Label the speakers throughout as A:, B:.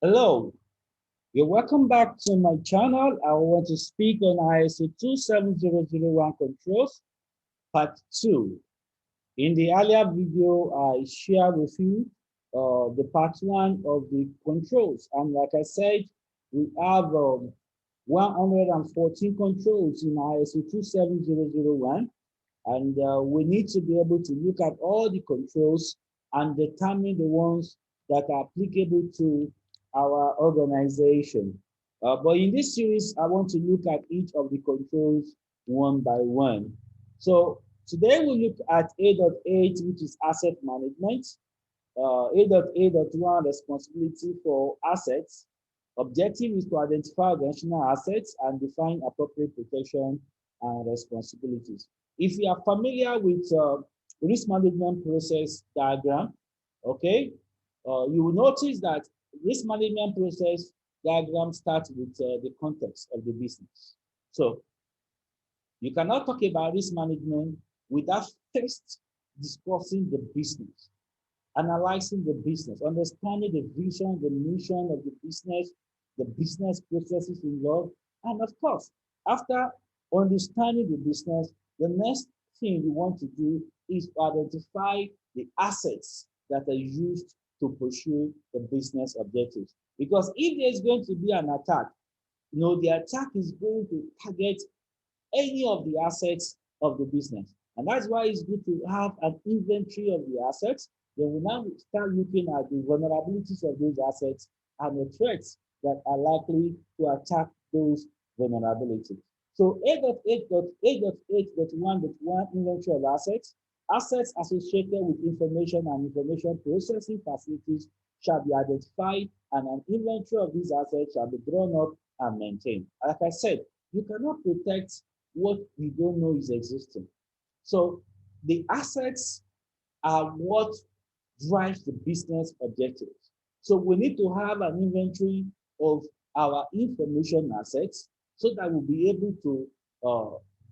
A: Hello, you're welcome back to my channel. I want to speak on ISO 27001 controls, part 2. In the earlier video, I shared with you the part 1 of the controls. And like I said, we have 114 controls in ISO 27001. And we need to be able to look at all the controls and determine the ones that are applicable to our organization. But in this series, I want to look at each of the controls one by one. So today we look at A.8, which is asset management. A.A.1, responsibility for assets. Objective is to identify organizational assets and define appropriate protection and responsibilities. If you are familiar with risk management process diagram, okay, you will notice that risk management process diagram starts with the context of the business. So you cannot talk about risk management without first discussing the business, analyzing the business, understanding the vision, the mission of the business processes involved, and of course, after understanding the business, the next thing you want to do is to identify the assets that are used to pursue the business objectives. Because if there's going to be an attack, the attack is going to target any of the assets of the business. And that's why it's good to have an inventory of the assets. Then we now start looking at the vulnerabilities of those assets and the threats that are likely to attack those vulnerabilities. So A.8.8.1.1 inventory of assets. Assets associated with information and information processing facilities shall be identified, and an inventory of these assets shall be drawn up and maintained. Like I said, you cannot protect what you don't know is existing. So the assets are what drives the business objectives. So we need to have an inventory of our information assets so that we'll be able to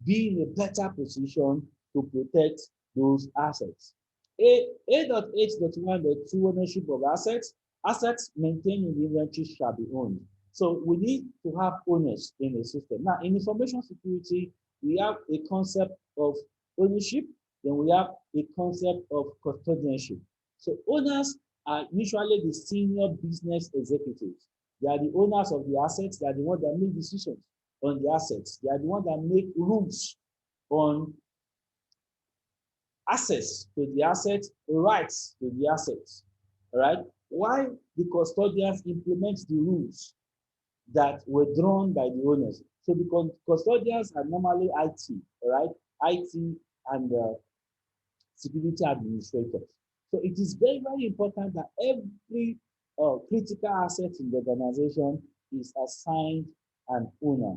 A: be in a better position to protect those assets. A.8.1.2 ownership of assets. Assets maintained in the inventory shall be owned. So we need to have owners in the system. Now, in information security, we have a concept of ownership, then we have a concept of custodianship. So owners are usually the senior business executives. They are the owners of the assets. They are the ones that make decisions on the assets. They are the ones that make rules on access to the assets, rights to the assets. All right. Why the custodians implement the rules that were drawn by the owners. So because custodians are normally IT, all right? IT and security administrators. So it is very, very important that every critical asset in the organization is assigned an owner,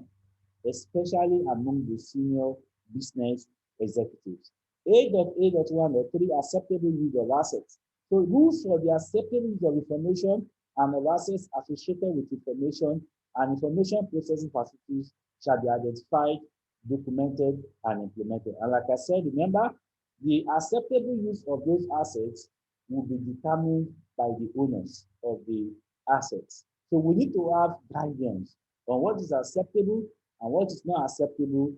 A: especially among the senior business executives. A.A.1.3 acceptable use of assets. So rules for the acceptable use of information and of assets associated with information and information processing facilities shall be identified, documented, and implemented. And like I said, remember, the acceptable use of those assets will be determined by the owners of the assets. So we need to have guidance on what is acceptable and what is not acceptable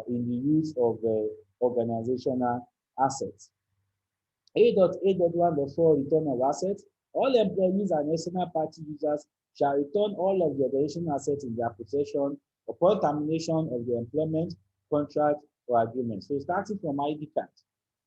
A: in the use of organizational assets. A.8.1.4 return of assets. All employees and external party users shall return all of the organizational assets in their possession upon termination of the employment, contract, or agreement. So starting from ID card.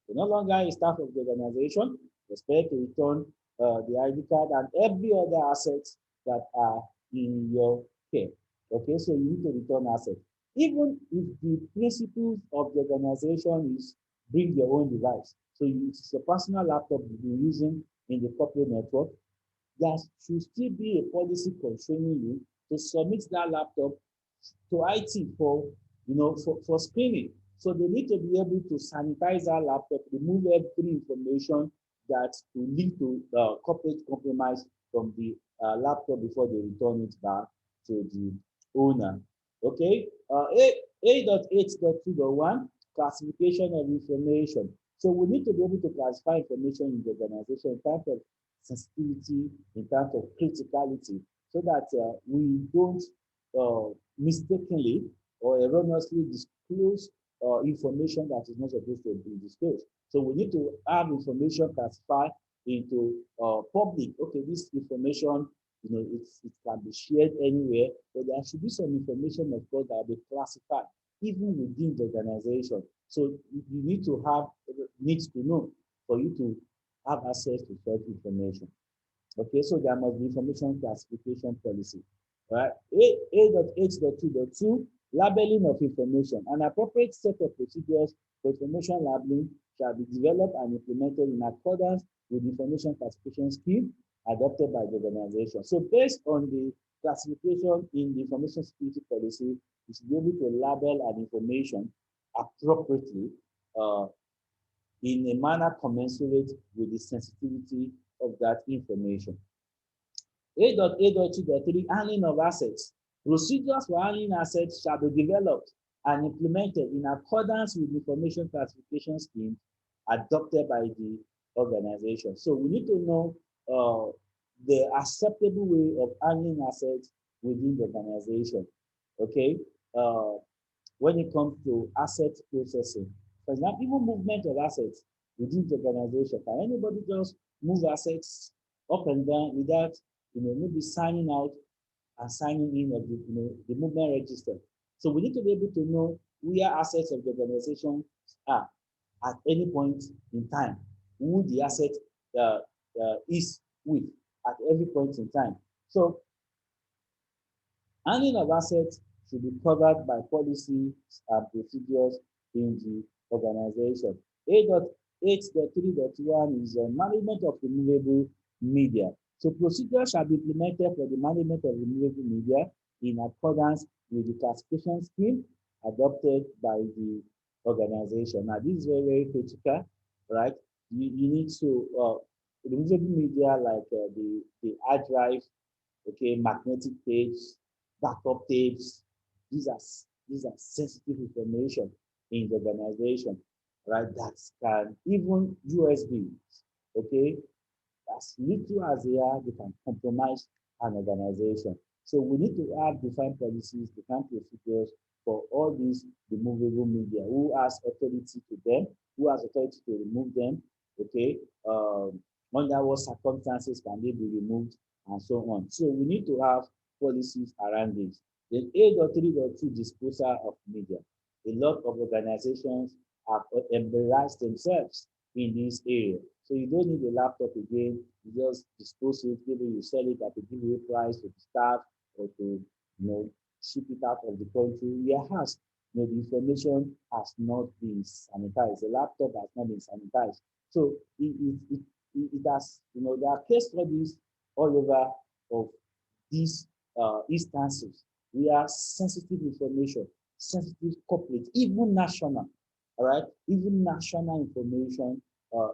A: You're no longer a staff of the organization, you're expected to return the ID card and every other assets that are in your care. Okay, so you need to return assets. Even if the principles of the organization is bring your own device. So it's a personal laptop you're using in the corporate network. There should still be a policy constraining you to submit that laptop to IT for screening. So they need to be able to sanitize that laptop, remove every information that will lead to corporate compromise from the laptop before they return it back to the owner. Okay, A.8.2.1 classification of information. So we need to be able to classify information in the organization in terms of sensitivity, in terms of criticality, so that we don't mistakenly or erroneously disclose information that is not supposed to be disclosed. So we need to have information classified into public. Okay, this information, it can be shared anywhere, but there should be some information, of course, that will be classified even within the organization. So you need to have needs to know for you to have access to such information. Okay, so there must be information classification policy. Right? A.8.2.2, labeling of information. An appropriate set of procedures for information labeling shall be developed and implemented in accordance with the information classification scheme adopted by the organization. So based on the classification in the information security policy, you should be able to label an information appropriately in a manner commensurate with the sensitivity of that information. A.8.2.3, handling of assets. Procedures for handling assets shall be developed and implemented in accordance with information classification schemes adopted by the organization. So we need to know the acceptable way of handling assets within the organization. Okay, when it comes to asset processing, for example, even movement of assets within the organization. Can anybody just move assets up and down without, maybe signing out and signing in of the movement register? So we need to be able to know where assets of the organization are at any point in time, who the asset is with at every point in time. So handling of assets should be covered by policies and procedures in the organization. A.8.3.1 is management of removable media. So procedures shall be implemented for the management of removable media in accordance with the classification scheme adopted by the organization. Now, this is very, very critical, right? You need to, removable media like the hard drive, okay, magnetic tapes, backup tapes. These are sensitive information in the organization, right? That can even USBs, okay, as little as they are, they can compromise an organization. So we need to have defined policies, defined procedures for all these removable media. Who has authority to them? Who has authority to remove them? Okay. Under what circumstances can they be removed, and so on. So we need to have policies around this. Then A.3.2, disposal of media. A lot of organizations have embarrassed themselves in this area. So you don't need a laptop again. You just dispose it. Maybe you sell it at a giveaway price to the staff, or to ship it out of the country. Whereas the information has not been sanitized. The laptop has not been sanitized. So it has, there are case studies all over of these instances where sensitive information, sensitive corporate, even national, all right, even national information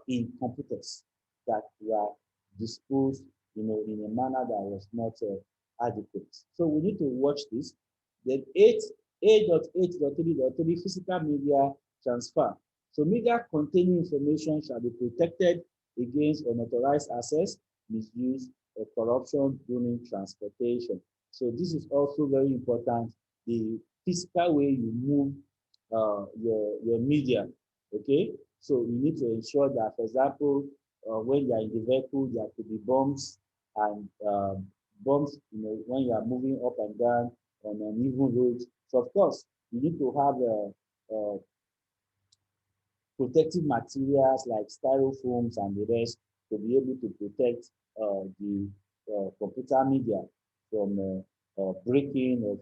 A: in computers that were disposed, in a manner that was not adequate. So we need to watch this. Then 8.8.3.3, physical media transfer. So media containing information shall be protected against unauthorized access, misuse, or corruption during transportation. So this is also very important. The physical way you move your media. Okay, so you need to ensure that, for example, when you are in the vehicle, there could be bumps and bumps. When you are moving up and down on uneven roads. So of course, you need to have protective materials like styrofoams and the rest to be able to protect the computer media from breaking or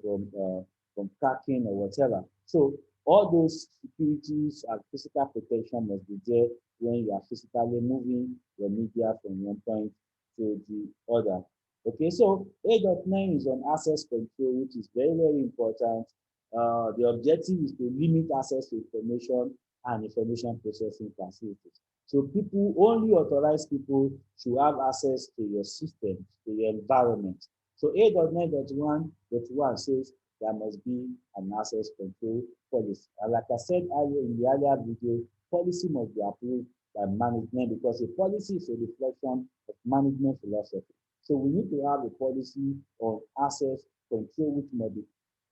A: from cracking or whatever. So all those securities and physical protection must be there when you are physically moving your media from one point to the other. Okay, so 8.9 is on access control, which is very, very important. The objective is to limit access to information and information processing facilities. So people, only authorized people should have access to your system, to your environment. So 8.9.1.1 says there must be an access control policy. And like I said earlier in the earlier video, policy must be approved management, because a policy is a reflection of management philosophy. So we need to have a policy on access control which must be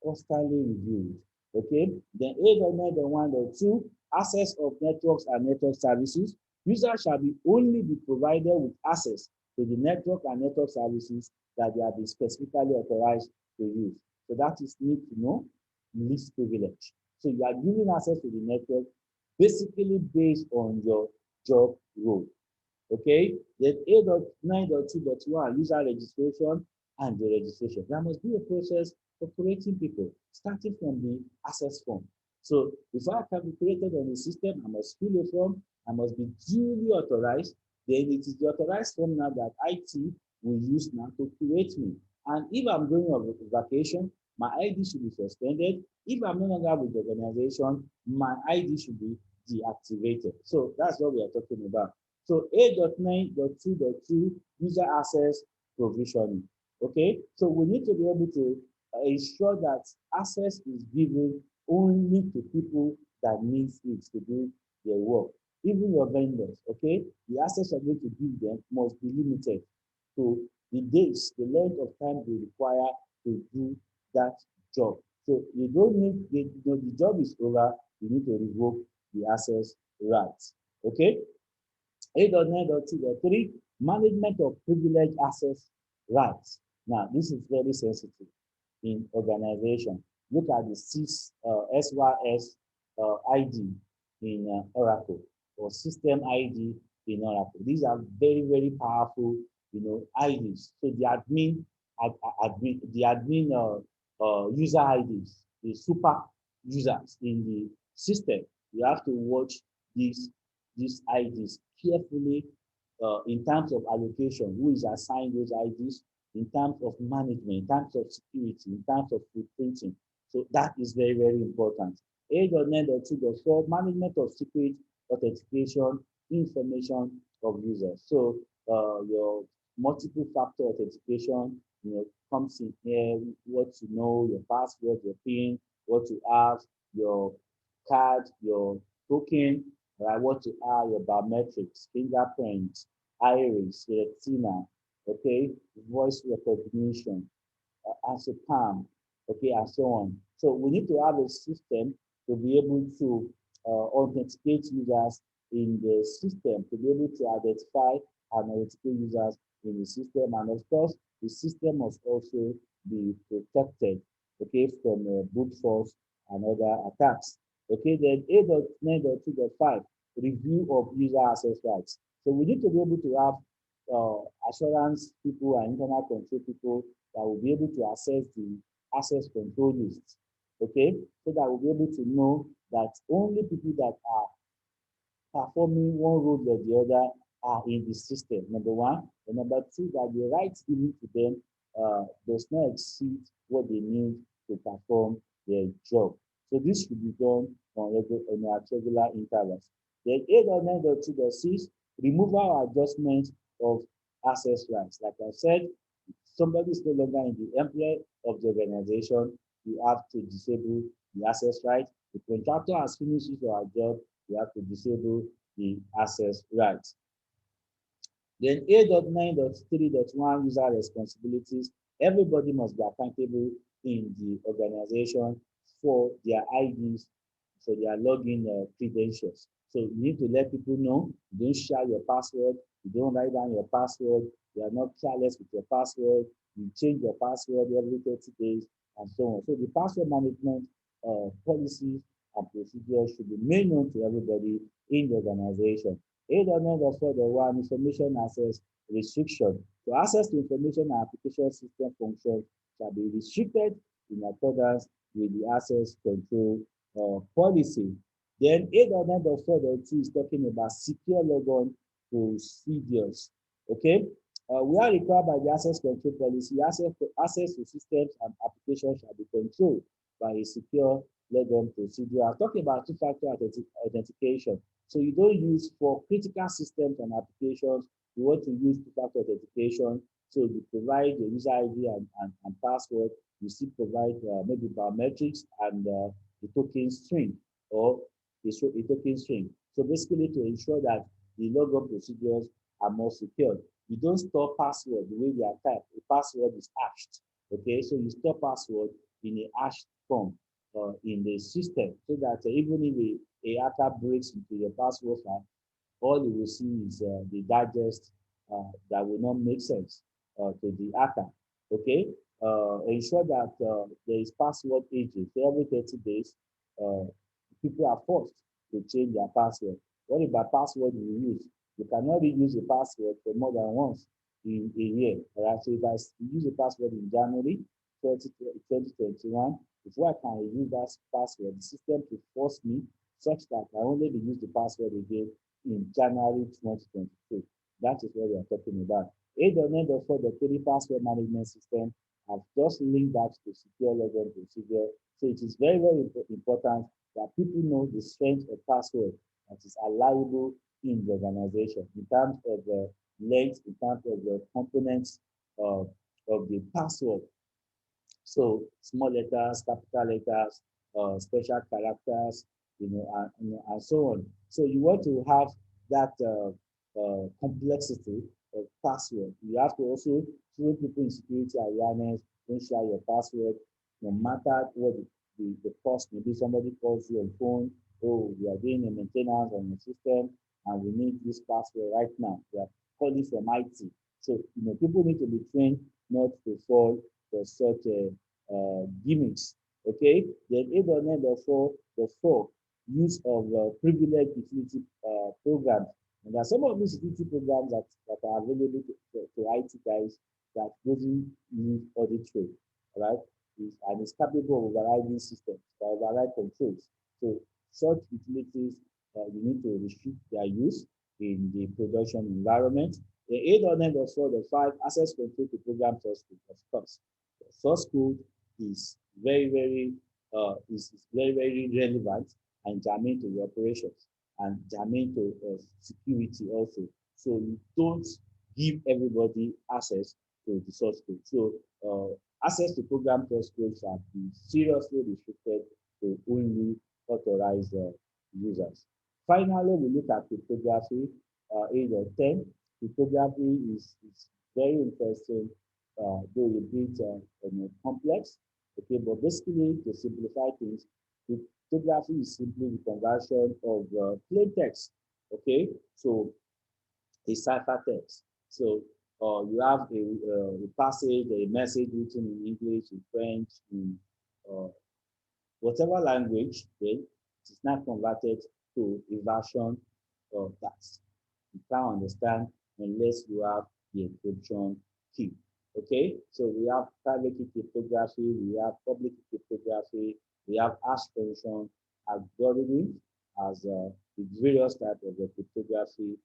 A: constantly reviewed. Okay. Then 8.9.1.2, access of networks and network services. Users shall be only be provided with access to the network and network services that they have been specifically authorized to use. So that is need to know least privilege. So you are giving access to the network basically based on your job role. Okay, then 8.9.2.1, user registration and the registration. There must be a process for creating people, starting from the access form. So before I can be created on the system, I must fill a form, I must be duly authorized. Then it is the authorized form now that IT will use now to create me. And if I'm going on vacation, my ID should be suspended. If I'm no longer with the organization, my ID should be deactivated. So that's what we are talking about. So 8.9.2.2, user access provisioning. Okay, so we need to be able to ensure that access is given only to people that needs it to do their work. Even your vendors, okay, the access you're going to give them must be limited to the days, the length of time they require to do that job. So you don't need, the job is over, you need to revoke the access rights. Okay. 8.9.2.3, management of privileged access rights. Now, this is very sensitive in organization. Look at the SYS ID in Oracle, or system ID in Oracle. These are very, very powerful, IDs. So the admin user IDs, the super users in the system, you have to watch these IDs carefully in terms of allocation, who is assigned those IDs, in terms of management, in terms of security, in terms of footprinting. So that is very, very important. 8.9.2.4, management of secret authentication information of users. So your multiple factor authentication, comes in here, what to know, your password, your PIN, what to have, your card, your token, right? What to are your biometrics, fingerprint, iris, retina, okay, voice recognition, answer palm, okay, and so on. So we need to have a system to be able to authenticate users in the system, to be able to identify and authenticate users in the system. And of course, the system must also be protected, okay, from brute force and other attacks. Okay, then 8.9.2.5, review of user access rights. So we need to be able to have assurance people and internal control people that will be able to access the access control lists, okay, so that we'll be able to know that only people that are performing one role or the other are in the system, number one. And number two, that the rights given to them does not exceed what they need to perform their job. So this should be done on regular intervals. Then 8.9.2.6, removal or adjustment of access rights. Like I said, if somebody is no longer in the employ of the organization, you have to disable the access right. The contractor has finished his or her job, you have to disable the access rights. Then 8.9.3.1, user responsibilities. Everybody must be accountable in the organization for their IDs, for their login credentials. So you need to let people know, you don't share your password, you don't write down your password, you are not careless with your password, you change your password every 30 days, and so on. So the password management policies and procedures should be made known to everybody in the organization. 8.9.4.1, information access restriction. To access to information and application system functions shall be restricted in accordance with the access control policy. Then 8.9.4.2 is talking about secure logon procedures. Okay, we are required by the access control policy. Access to systems and applications shall be controlled by a secure logon procedure. I'm talking about two-factor authentication. So you don't use for critical systems and applications, you want to use two-factor authentication. So you provide the user ID and password. You still provide maybe biometrics and the token string or a token string. So basically to ensure that the logon procedures are more secure. You don't store password the way they are typed. The password is hashed. Okay, so you store password in a hashed form in the system so that even if a hacker breaks into your password file, all you will see is the digest that will not make sense to the hacker. Okay, ensure that there is password aging. So every 30 days, uh, people are forced to change their password. What about password you use? You cannot reuse a password for more than once in a year. All right, so if I use a password in January 2021, before I can reuse that password, the system will force me such that I only use the password again in January 2022. That is what we are talking about. A.NET for the 3 password management system have just linked that to secure login procedure. So it is very, very important that people know the strength of password that is allowable in the organization in terms of the length, in terms of the components of the password. So small letters, capital letters, special characters, and so on. So you want to have that complexity of password. You have to also train people in security awareness. Don't share your password, no matter what the cost may be. Somebody calls you on phone. Oh, we are doing a maintenance on the system, and we need this password right now. We are calling from IT. So people need to be trained not to fall for such gimmicks. Okay, then A.NET the 4 use of privileged utility programs. And there are some of these utility programs that are available to IT guys that doesn't need audit trail, right? And it's capable of overriding systems, override controls. So such utilities, you need to restrict their use in the production environment. The A.NET the 5 access control to program source code, of course. The source code is very, very relevant and germane to the operations and germane to security also. So you don't give everybody access to the source code. So access to program source code shall be seriously restricted to only authorized users. Finally, we look at cryptography, A.10. Cryptography is very interesting, though a bit complex. Okay, but basically, to simplify things, cryptography is simply the conversion of plain text. Okay, so a ciphertext. So you have a passage, a message written in English, in French, in whatever language, then it is now converted to a version of that. You can't understand unless you have the encryption key. Okay, so we have private key cryptography, we have public key cryptography, we have hash function, algorithm as the various types of the cryptography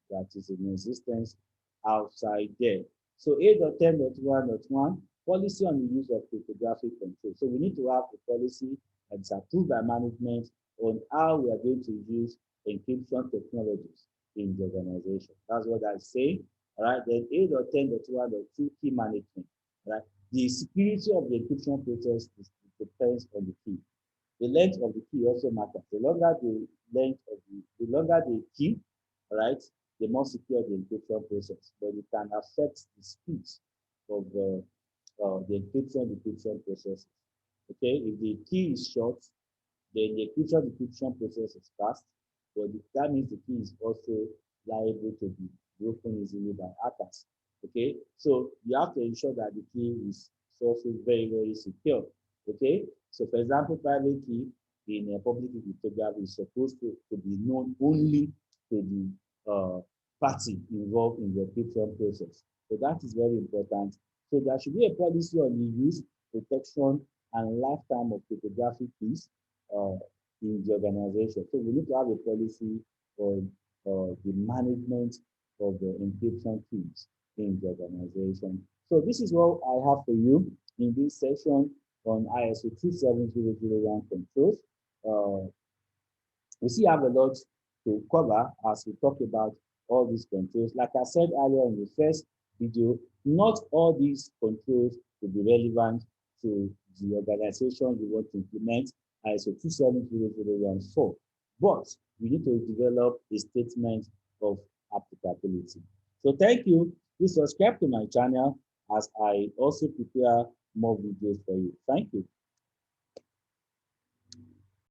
A: that is in existence outside there. So 8.10.1.1 policy on the use of cryptographic control. So we need to have a policy that's approved by management on how we are going to use encryption technologies in the organization. That's what I say. All right. Then 8.10.1.2 key management. All right. The security of the encryption process depends on the key. The length of the key also matters. The longer the key, all right, the more secure the encryption process. But it can affect the speed of the encryption process. Okay, if the key is short, then the encryption process is fast, but that means the key is also liable to be broken easily by hackers. Okay, so you have to ensure that the key is also very, very secure. Okay, so for example, private key in a public key cryptography is supposed to be known only to the party involved in the encryption process. So that is very important. So there should be a policy on the use, protection, and lifetime of cryptographic keys in the organization. So we need to have a policy on the management of the encryption keys in the organization. So this is what I have for you in this session on ISO 27001 controls. We still have a lot to cover as we talk about all these controls. Like I said earlier in the first video, not all these controls will be relevant to the organization you want to implement ISO 27001 for. But we need to develop a statement of applicability. So thank you. Please subscribe to my channel as I also prepare more videos for you. Thank you.